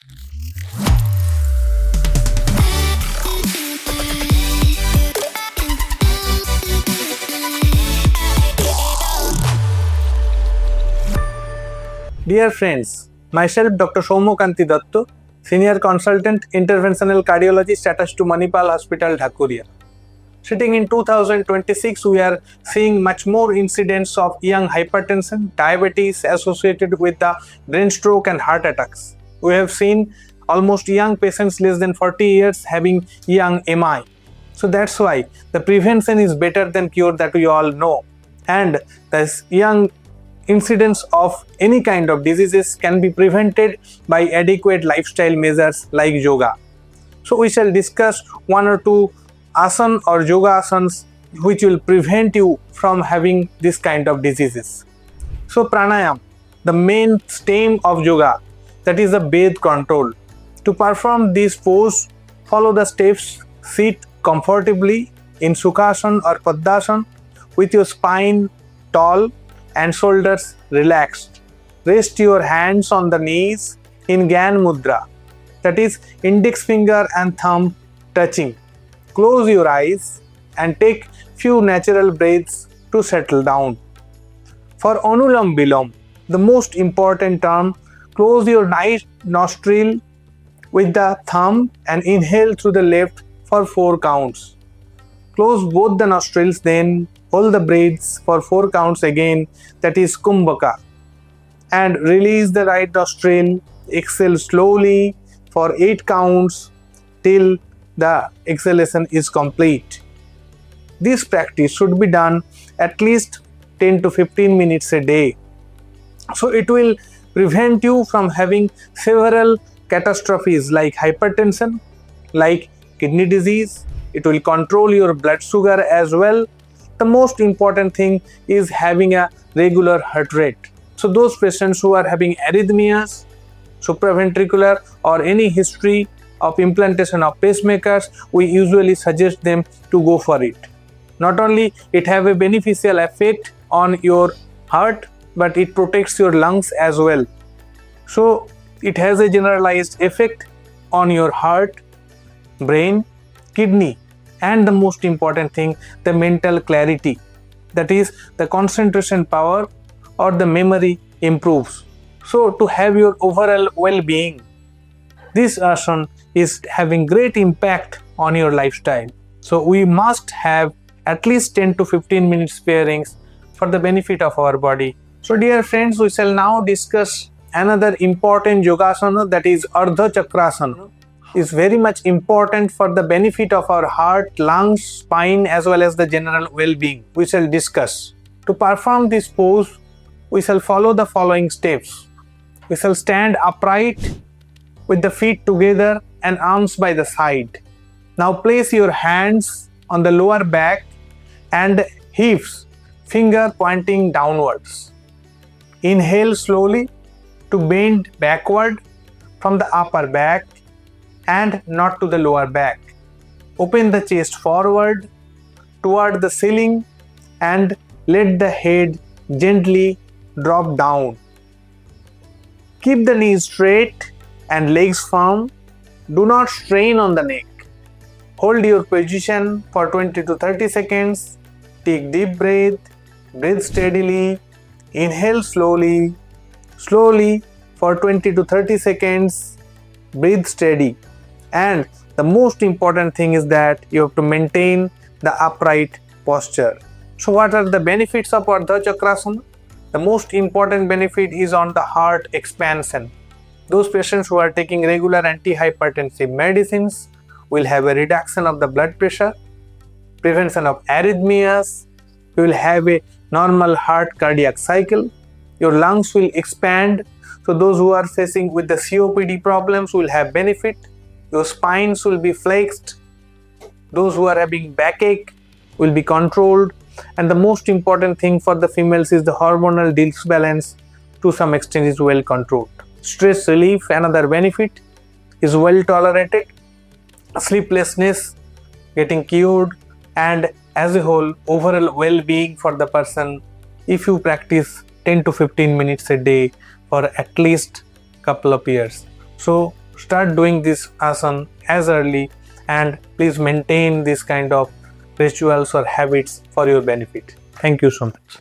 Dear friends, myself Dr. Soumya Kanti Dutta, Senior Consultant Interventional Cardiologist attached to Manipal Hospital, Dhakuria. Sitting in 2026, we are seeing much more incidents of young hypertension, diabetes associated with the brain stroke and heart attacks. We have seen almost young patients less than 40 years having young MI. So that's why the prevention is better than cure, that we all know. And this young incidence of any kind of diseases can be prevented by adequate lifestyle measures like yoga. So we shall discuss one or two asana or yoga asanas which will prevent you from having this kind of diseases. So pranayam, the main stem of yoga, that is the breath control. To perform this pose, follow the steps. Sit comfortably in sukhasana or padmasana with your spine tall and shoulders relaxed. Rest your hands on the knees in Gyan Mudra, that is index finger and thumb touching. Close your eyes and take few natural breaths to settle down. For Anulam Vilom, the most important term, close your right nostril with the thumb and inhale through the left for 4 counts. Close both the nostrils, then hold the breaths for 4 counts again, that is Kumbhaka. And release the right nostril, exhale slowly for 8 counts till the exhalation is complete. This practice should be done at least 10 to 15 minutes a day. So it will prevent you from having several catastrophes like hypertension, like kidney disease. It will control your blood sugar as well. The most important thing is having a regular heart rate. So those patients who are having arrhythmias, supraventricular, or any history of implantation of pacemakers, we usually suggest them to go for it. Not only it have a beneficial effect on your heart, but it protects your lungs as well. So it has a generalized effect on your heart, brain, kidney, and the most important thing, the mental clarity, that is the concentration power or the memory improves. So to have your overall well-being, this asana is having great impact on your lifestyle. So we must have at least 10 to 15 minutes pairings for the benefit of our body. So dear friends, we shall now discuss another important yogasana, that is Ardha Chakrasana. Is very much important for the benefit of our heart, lungs, spine, as well as the general well-being. We shall discuss. To perform this pose, we shall follow the following steps. We shall stand upright with the feet together and arms by the side. Now place your hands on the lower back and hips, finger pointing downwards. Inhale slowly to bend backward from the upper back and not to the lower back. Open the chest forward toward the ceiling and let the head gently drop down. Keep the knees straight and legs firm. Do not strain on the neck. Hold your position for 20 to 30 seconds. Take deep breath. Breathe steadily. Inhale slowly for 20 to 30 seconds. Breathe steady. And the most important thing is that you have to maintain the upright posture. So what are the benefits of Ardha Chakrasana? The most important benefit is on the heart expansion. Those patients who are taking regular antihypertensive medicines will have a reduction of the blood pressure, prevention of arrhythmias, you will have a normal heart cardiac cycle, your lungs will expand. So those who are facing with the COPD problems will have benefit. Your spines will be flexed. Those who are having backache will be controlled. And the most important thing for the females is the hormonal disbalance to some extent is well controlled. Stress relief, another benefit, is well tolerated. Sleeplessness getting cured, and as a whole overall well-being for the person if you practice 10 to 15 minutes a day for at least couple of years. So start doing this asana as early, and please maintain this kind of rituals or habits for your benefit. Thank you so much.